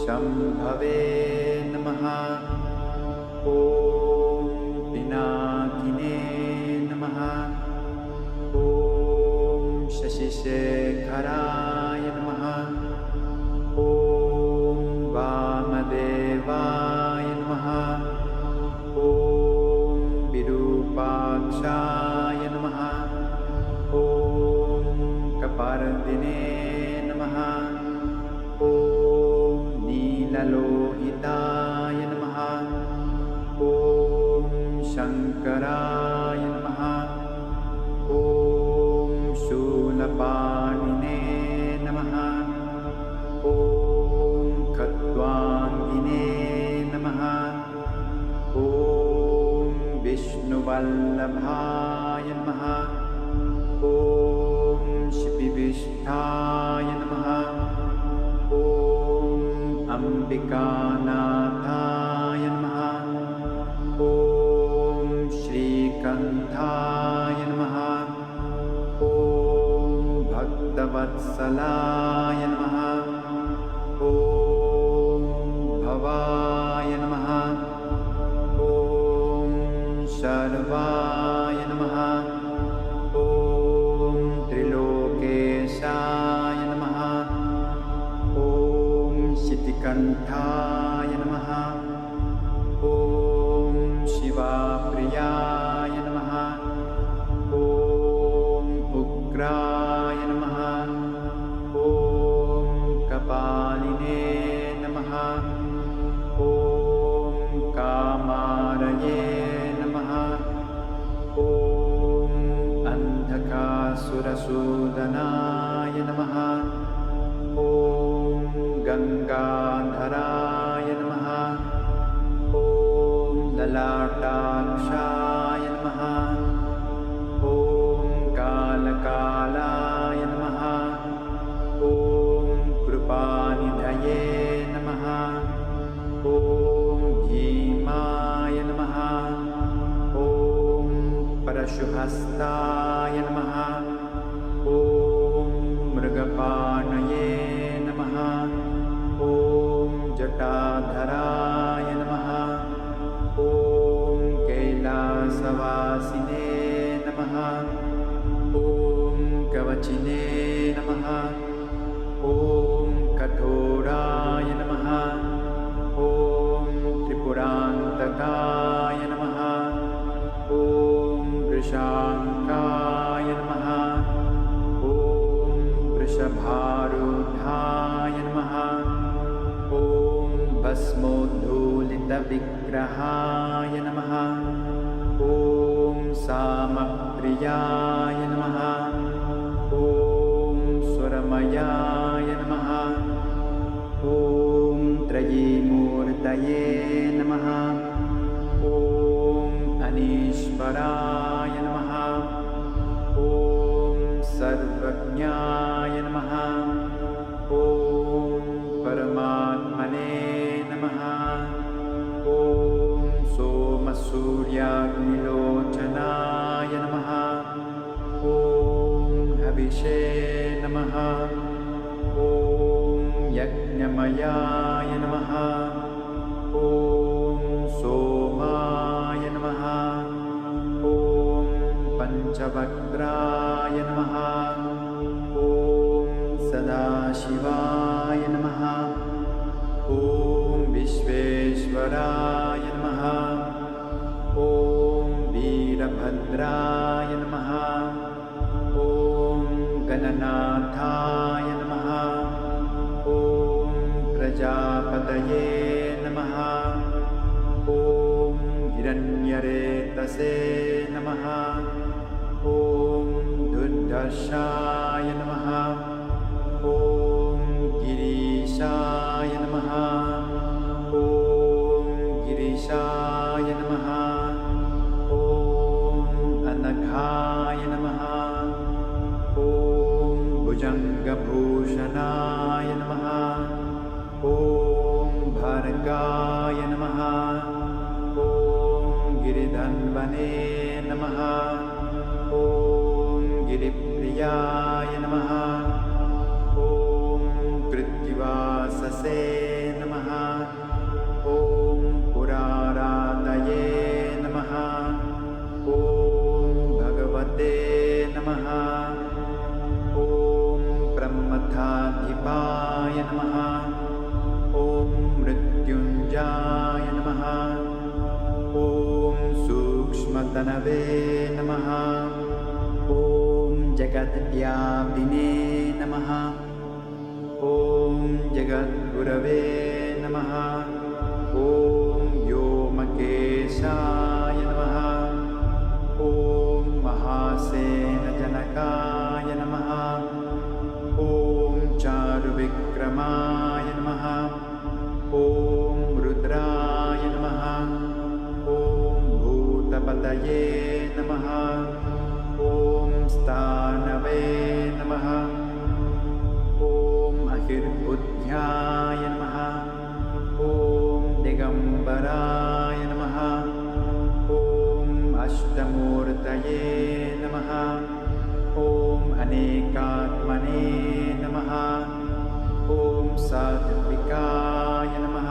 शम्भवे नमः। ॐ पिनाकिने नमः। ॐ शशिशेखराय नमः। ॐ वामदेवाय नमः। ॐ विरूपाक्षाय नमः। ॐ कपर्दिने नमः। ॐ नीललोहिताय नमः। ॐ शङ्कराय नमः। ॐ शूलपाणिने नमः। ॐ खट्वाङ्गिने नमः। ॐ विष्णुवल्लभाय नमः। ॐ शिपिविष्ठाय नमः। ॐ अम्बिकानाथाय नमः। ॐ श्रीकण्ठाय नमः। ॐ भक्तवत्सलाय नमः। ॐ भवाय नमः। ॐ शर्वाय नमः। ॐ त्रिलोकेशाय नमः। ॐ शितिकण्ठाय नमः। ॐ शिवाप्रियाय नमः। ॐ उग्राय नमः। ॐ कपालिने नमः। ॐ कामारये नमः। ॐ अन्धकासुरसूदनाय नमः। ॐ गङ्गाधराय नमः। ॐ ललाटाक्षाय नमः। ॐ कालकालाय नमः। ॐ कृपानिधये नमः। ॐ भीमाय नमः। ॐ परशुहस्ताय नमः। ॐ मृगपाणये नमः। ॐ जटाधराय नमः। ॐ कैलासवासिने नमः। ॐ कवचिने नमः। ॐ कठोराय नमः। ॐ त्रिपुरान्तकाय नमः। ॐ वृषाङ्काय नमः। ॐ वृषभारूढाय नमः। ॐ भस्मोद्धूलितविग्रहाय नमः। ॐ सामप्रियाय नमः। ॐ स्वरमयाय नमः। ॐ त्रयीमूर्तये नमः। ॐ अनीश्वराय नमः। ॐ सर्वज्ञाय नमः। ॐ परमात्मने नमः। ॐ सोमसूर्याग्निलोचनाय नमः। ॐ हविषे नमः। ॐ यज्ञमयाय नमः। ॐ सोमाय नमः। ॐ पञ्चवक्त्राय नमः। ॐ सदाशिवाय नमः। ॐ विश्वेश्वराय नमः। ॐ वीरभद्राय नमः। ॐ गणनाथाय नमः। ॐ प्रजापतये नमः। ॐ हिरण्यरेतसे नमः। ॐ दुर्धर्षाय नमः। ॐ गिरीशाय नमः। ॐ गिरीशाय नमः। ॐ अनघाय नमः। ॐ भुजङ्गभूषणाय नमः। ॐ भर्गाय नमः। ॐ गिरिधन्वने नमः। ॐ गिरिप्रियाय नमः। ॐ कृत्तिवाससे नमः। महाविष्णुतनवे नमः। ॐ जगद्व्यापिने नमः। ॐ जगद्गुरवे नमः। ॐ व्योमकेशाय नमः। ॐ महासेनजनकाय नमः। ॐ चारुविक्रमाय नमः। ॐ रुद्राय नमः। ॐ भूतपतये नमः। ॐ स्थानवे नमः। ॐ अहिर्बुद्ध्याय नमः। ॐ दिगम्बराय नमः। ॐ अष्टमूर्तये नमः। ॐ अनेकात्मने नमः। ॐ सात्विकाय नमः।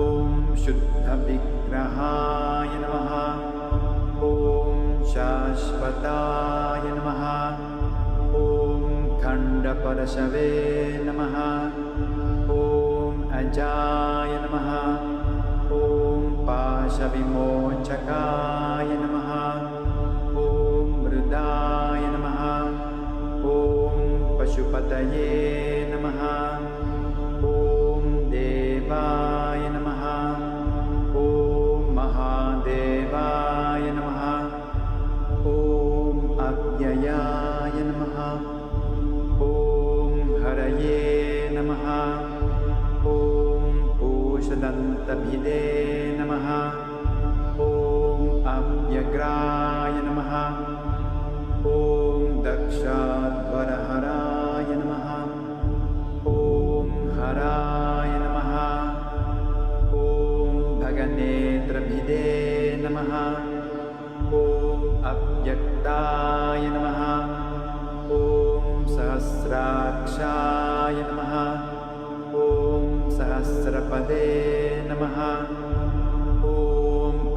ॐ शुद्धविग्रहाय नमः। ॐ शाश्वताय नमः। ॐ खण्डपरशवे नमः। ॐ अजाय नमः। ॐ पाशविमोचकाय नमः। ॐ मृदाय नमः। ॐ पशुपतये नमः। ॐ देवाय नमः। ॐ महादेवाय नमः। ॐ अव्ययाय नमः। ॐ हरये नमः। ॐ पूषदन्तभिदे नमः। ॐ अव्यग्राय नमः। ॐ दक्षाध्वरहराय नमः। ॐ हराय नमः। ॐ भगनेत्रभिदे नमः। ॐ अव्यक्ताय नमः। ॐ सहस्राक्षाय नमः। ॐ सहस्रपदे नमः। ॐ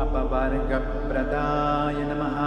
अपवर्गप्रदाय नमः।